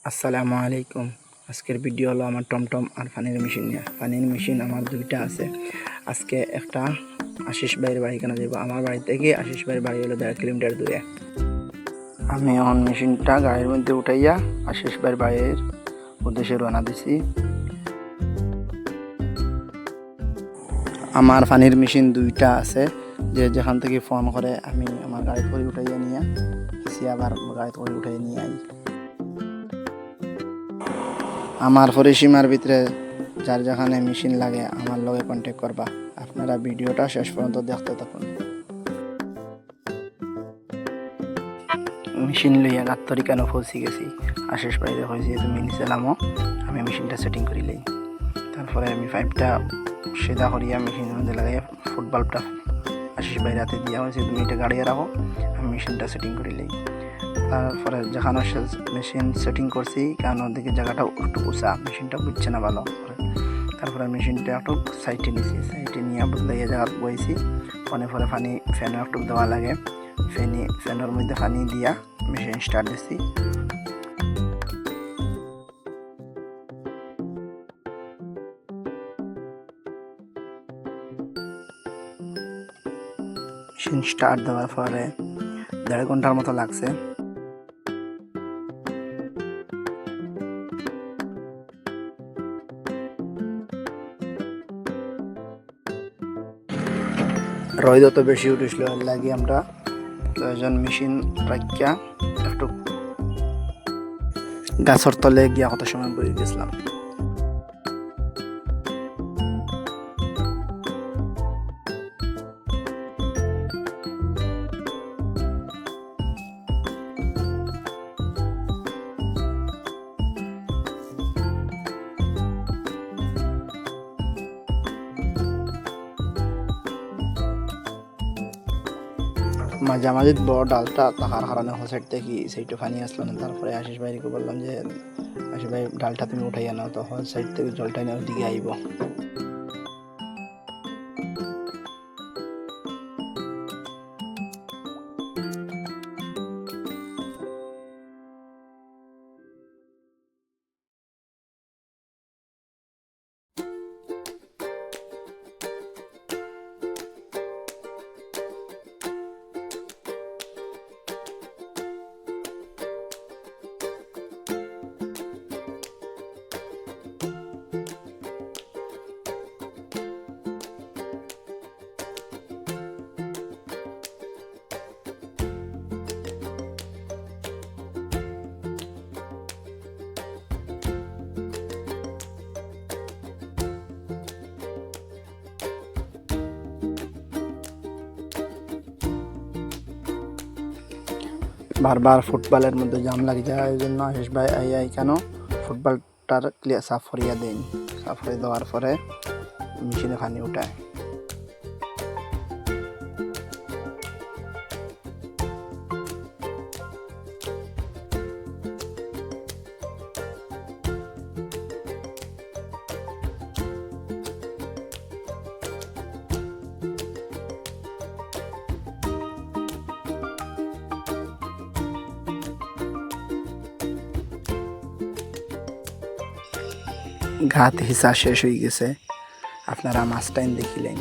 আসসালামু আলাইকুম। আজকের ভিডিও হলো আমার টমটম আর পানির মেশিন নিয়ে। পানির মেশিন আমার দুইটা আছে। আজকে একটা আশিস ভাইয়ের বাড়ি কেন যাব। আমার বাড়ি থেকে আশিস ভাইয়ের বাড়ি হলো 1.5 কিলোমিটার দূরে। আমি এখন মেশিনটা গাড়ির মধ্যে উঠাইয়া আশিস ভাইয়ের বাড়ির উদ্দেশ্যে রওনা দিছি। আমার পানির মেশিন দুইটা আছে, যে যেখান থেকে ফোন করে আমি আমার গাড়ি করে উঠাইয়া নিয়ে আবার গাড়ি করে উঠাইয়া নিয়ে আই। আমার পরিসীমার ভিতরে যার যেখানে মেশিন লাগে আমার লগে কন্ট্যাক্ট করবা। আপনারা ভিডিওটা শেষ পর্যন্ত দেখতে থাকুন। মেশিন লইয়া গাত্তরি কেন পৌঁছে গেছি, আশিস বাইরে হয়েছে তুমি নিচে নামো, আমি মেশিনটা সেটিং করি লই। তারপরে আমি পাইপটা সেদা করিয়া মেশিনের মধ্যে লাগাই ফুটবাল্বটা আশিস বাইরে হাতে দেওয়া হয়েছে, তুমি এটা গাড়িয়ে রাখো, আমি মেশিনটা সেটিং করি লই। তারপরে যেখানে মেশিন সেটিং করছি কারণ ওদিকে জায়গাটা একটু উঁচা, মেশিনটা বুঝছে না ভালো করে। তারপরে মেশিনটা একটু সাইডে নিয়েছি, সাইডে নিয়ে বদলাইয়া জায়গা বইছি। পরে পানি ফ্যানও একটু দেওয়া লাগে, ফ্যানের মধ্যে পানি দিয়া মেশিন স্টার্ট দিচ্ছি। মেশিন স্টার্ট দেওয়ার পরে 1.5 ঘন্টার মতো লাগছে। রোদ তো বেশি উঠেছিল, লাগে আমরা কয়েকজন মেশিন রাখিয়া একটু গাছের তলে গিয়া কত সময় বয়ে গেছিলাম। মাঝামাঝি বড় ডালটা থাকার কারণে হোসাইড থেকে সেইটা পানি আসলো না। তারপরে আশিস ভাইকে বললাম যে আশিস ভাই ডালটা তুমি উঠাই আনো, তো হোল সাইড থেকে জলটা নিয়ে ওদিকে আইব। বারবার ফুটবলের মধ্যে জাম লাগে যায়, এই জন্য আশিস ভাই আই কেন ফুটবলটার ক্লিয়ার সাফ করিয়া দেন। সাফ করে দেওয়ার পরে মেশিনে পানি উঠায়। ঘাত হিসা শেষ হয়ে গেছে, আপনারা মাছ টাইম দেখিলেন।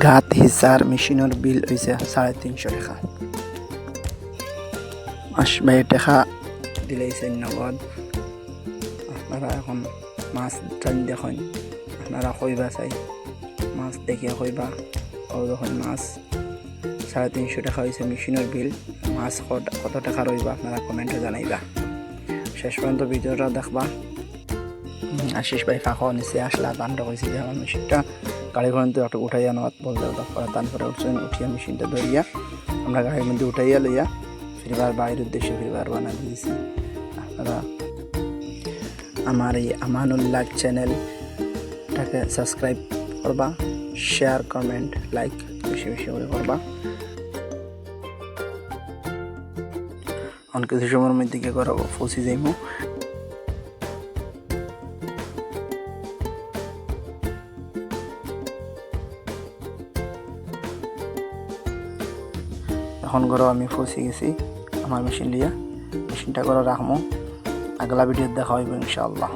ঘাত হিসার মেশিনের বিল হয়েছে 350 টাকা। ভাই টাকা দিলেইছেন নগদ। আপনারা এখন মাছ টাইম দেখেন, আপনারা কইবা চাই মাছ দেখিয়া কইবা ও যখন মাছ 350 টাকা হয়েছে মেশিনের বিল, মাছ কত টাকা রইবা আপনারা কমেন্টে জানাইবা। শেষ পর্যন্ত ভিডিওটা দেখবা। আশিস ভাই ফাঁকা নিচে আসলা, দামটা কইছি যে আমার মেশিনটা গাড়ি পর্যন্ত একটু উঠাইয়া নেওয়া বলতে তারপরে উঠছেন, উঠিয়া মেশিনটা ধরিয়া আমরা গাড়ির মধ্যে উঠাইয়া লইয়া ফিরবার বাড়ির উদ্দেশ্যে ফিরবার বানা দিয়েছি। আপনারা আমার এই আমানুল্লাহ চ্যানেলটাকে সাবস্ক্রাইব করবা, শেয়ার কমেন্ট লাইক বেশি বেশি করে করবা। অনেক কিছু সময়ের মধ্যে কি করবো ফসি যাইব। এখন ঘরে আমি ফসি গেছি আমার মেশিন লিয়া, মেশিনটা করে রাখবো। আগলা ভিডিও দেখা হইব ইনশাআল্লাহ।